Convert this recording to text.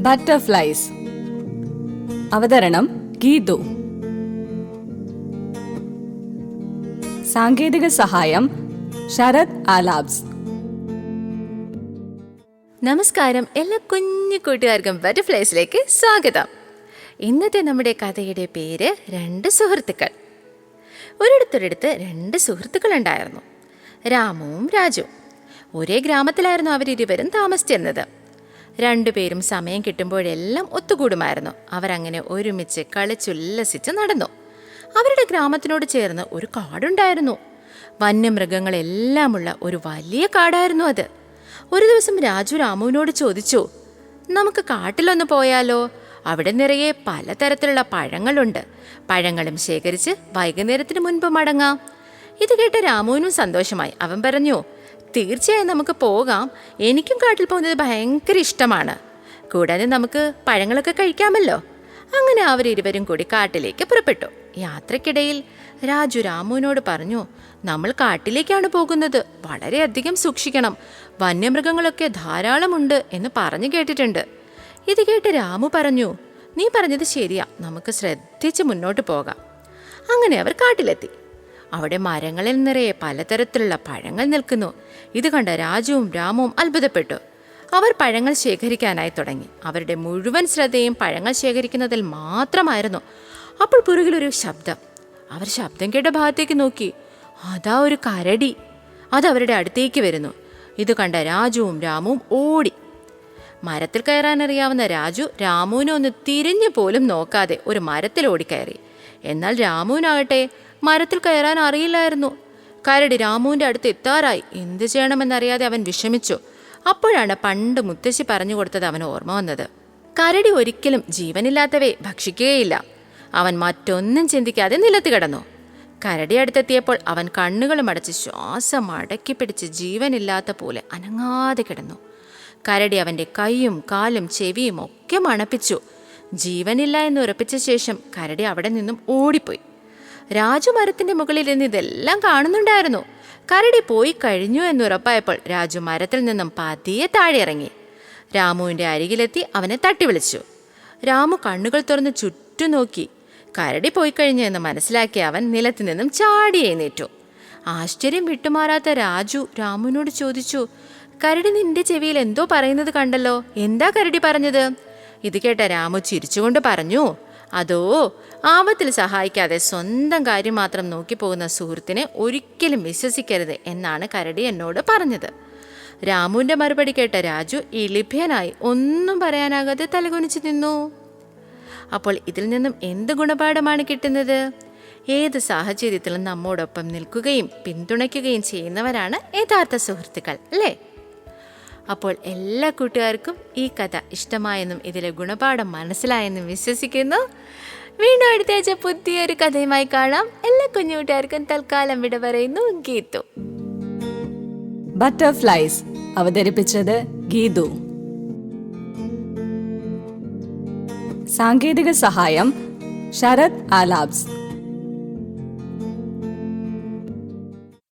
Butterflies. അവതരണം ഗീതു. സാങ്കേതിക സഹായം ശരത് ആലാബ്സ്. നമസ്കാരം, എല്ലാ കുഞ്ഞു കൂട്ടുകാർക്കും ബട്ടർഫ്ലൈസിലേക്ക് സ്വാഗതം. ഇന്നത്തെ നമ്മുടെ കഥയുടെ പേര് രണ്ട് സുഹൃത്തുക്കൾ. ഒരിടത്തൊരിടത്ത് രണ്ട് സുഹൃത്തുക്കളുണ്ടായിരുന്നു, രാമുവും രാജുവും. ഒരേ ഗ്രാമത്തിലായിരുന്നു അവരിരുവരും താമസിച്ചിരുന്നത്. രണ്ടുപേരും സമയം കിട്ടുമ്പോഴെല്ലാം ഒത്തുകൂടുമായിരുന്നു. അവരങ്ങനെ ഒരുമിച്ച് കളിച്ചുല്ലസിച്ച് നടന്നു. അവരുടെ ഗ്രാമത്തിനോട് ചേർന്ന് ഒരു കാടുണ്ടായിരുന്നു. വന്യമൃഗങ്ങളെല്ലാമുള്ള ഒരു വലിയ കാടായിരുന്നു അത്. ഒരു ദിവസം രാജു രാമുവിനോട് ചോദിച്ചു, നമുക്ക് കാട്ടിലൊന്ന് പോയാലോ? അവിടെ നിറയെ പലതരത്തിലുള്ള പഴങ്ങളുണ്ട്. പഴങ്ങളും ശേഖരിച്ച് വൈകുന്നേരത്തിന് മുൻപ് മടങ്ങാം. ഇത് കേട്ട രാമുവിനും സന്തോഷമായി. അവൻ പറഞ്ഞു, തീർച്ചയായും നമുക്ക് പോകാം. എനിക്കും കാട്ടിൽ പോകുന്നത് ഭയങ്കര ഇഷ്ടമാണ്. കൂടാതെ നമുക്ക് പഴങ്ങളൊക്കെ കഴിക്കാമല്ലോ. അങ്ങനെ അവരിരുവരും കൂടി കാട്ടിലേക്ക് പുറപ്പെട്ടു. യാത്രക്കിടയിൽ രാജു രാമുവിനോട് പറഞ്ഞു, നമ്മൾ കാട്ടിലേക്കാണ് പോകുന്നത്. വളരെയധികം സൂക്ഷിക്കണം. വന്യമൃഗങ്ങളൊക്കെ ധാരാളമുണ്ട് എന്ന് പറഞ്ഞു കേട്ടിട്ടുണ്ട്. ഇത് കേട്ട് രാമു പറഞ്ഞു, നീ പറഞ്ഞത് ശരിയാ, നമുക്ക് ശ്രദ്ധിച്ച് മുന്നോട്ട് പോകാം. അങ്ങനെ അവർ കാട്ടിലെത്തി. അവിടെ മരങ്ങളിൽ നിറയെ പലതരത്തിലുള്ള പഴങ്ങൾ നിൽക്കുന്നു. ഇത് കണ്ട രാജുവും രാമുവും അത്ഭുതപ്പെട്ടു. അവർ പഴങ്ങൾ ശേഖരിക്കാനായി തുടങ്ങി. അവരുടെ മുഴുവൻ ശ്രദ്ധയും പഴങ്ങൾ ശേഖരിക്കുന്നതിൽ മാത്രമായിരുന്നു. അപ്പോൾ പുറകിലൊരു ശബ്ദം. അവർ ശബ്ദം കേട്ട ഭാഗത്തേക്ക് നോക്കി. അതാ ഒരു കരടി. അതവരുടെ അടുത്തേക്ക് വരുന്നു. ഇത് കണ്ട രാജുവും രാമുവും ഓടി. മരത്തിൽ കയറാനറിയാവുന്ന രാജു രാമുവിനെ ഒന്ന് തിരിഞ്ഞു പോലും നോക്കാതെ ഒരു മരത്തിൽ ഓടിക്കയറി. എന്നാൽ രാമുവിനാകട്ടെ മരത്തിൽ കയറാൻ അറിയില്ലായിരുന്നു. കരടി രാമുവിൻ്റെ അടുത്ത് എത്താറായി. എന്തു ചെയ്യണമെന്നറിയാതെ അവൻ വിഷമിച്ചു. അപ്പോഴാണ് പണ്ട് മുത്തശ്ശി പറഞ്ഞു കൊടുത്തത് അവന് ഓർമ്മ വന്നത്. കരടി ഒരിക്കലും ജീവനില്ലാത്തവയെ ഭക്ഷിക്കുകയില്ല. അവൻ മറ്റൊന്നും ചിന്തിക്കാതെ നിലത്ത് കിടന്നു. കരടി അടുത്തെത്തിയപ്പോൾ അവൻ കണ്ണുകളും അടച്ച് ശ്വാസം അടക്കി പിടിച്ച് ജീവനില്ലാത്ത പോലെ അനങ്ങാതെ കിടന്നു. കരടി അവൻ്റെ കൈയും കാലും ചെവിയും ഒക്കെ മണപ്പിച്ചു. ജീവനില്ല എന്ന് ഉറപ്പിച്ച ശേഷം കരടി അവിടെ നിന്നും ഓടിപ്പോയി. രാജു മരത്തിൻ്റെ മുകളിൽ നിന്ന് ഇതെല്ലാം കാണുന്നുണ്ടായിരുന്നു. കരടി പോയി കഴിഞ്ഞു എന്നുറപ്പായപ്പോൾ രാജു മരത്തിൽ നിന്നും പതിയെ താഴെ ഇറങ്ങി. രാമുവിൻ്റെ അരികിലെത്തി അവനെ തട്ടി വിളിച്ചു. രാമു കണ്ണുകൾ തുറന്ന് ചുറ്റും നോക്കി. കരടി പോയി കഴിഞ്ഞു എന്ന് മനസ്സിലാക്കി അവൻ നിലത്തു നിന്നും ചാടി എഴുന്നേറ്റു. ആശ്ചര്യം വിട്ടുമാറാത്ത രാജു രാമുവിനോട് ചോദിച്ചു, കരടി നിന്റെ ചെവിയിൽ എന്തോ പറയുന്നത് കണ്ടല്ലോ, എന്താ കരടി പറഞ്ഞത്? ഇത് കേട്ട രാമു ചിരിച്ചുകൊണ്ട് പറഞ്ഞു, അതോ, ആപത്തിൽ സഹായിക്കാതെ സ്വന്തം കാര്യം മാത്രം നോക്കിപ്പോകുന്ന സുഹൃത്തിനെ ഒരിക്കലും വിശ്വസിക്കരുത് എന്നാണ് കരടി എന്നോട് പറഞ്ഞത്. രാമുവിൻ്റെ മറുപടി കേട്ട രാജു ഇളിഭ്യനായി ഒന്നും പറയാനാകാതെ തലകുനിച്ച് നിന്നു. അപ്പോൾ ഇതിൽ നിന്നും എന്ത് ഗുണപാഠമാണ് കിട്ടുന്നത്? ഏത് സാഹചര്യത്തിലും നമ്മോടൊപ്പം നിൽക്കുകയും പിന്തുണയ്ക്കുകയും ചെയ്യുന്നവരാണ് യഥാർത്ഥ സുഹൃത്തുക്കൾ, അല്ലേ? അപ്പോൾ എല്ലാ കൂട്ടുകാർക്കും ഈ കഥ ഇഷ്ടമായെന്നും ഇതിലെ ഗുണപാഠം മനസ്സിലായെന്നും വിശ്വസിക്കുന്നു. വീണ്ടും അടുത്താഴ്ച പുതിയൊരു കഥയുമായി കാണാം. എല്ലാ കുഞ്ഞു കൂട്ടുകാർക്കും തൽക്കാലം വിട പറയുന്നു ഗീതു. ബട്ടർഫ്ലൈസ് അവതരിപ്പിച്ചത് ഗീതു. സാങ്കേതിക സഹായം ശരത് ആലാബ്സ്.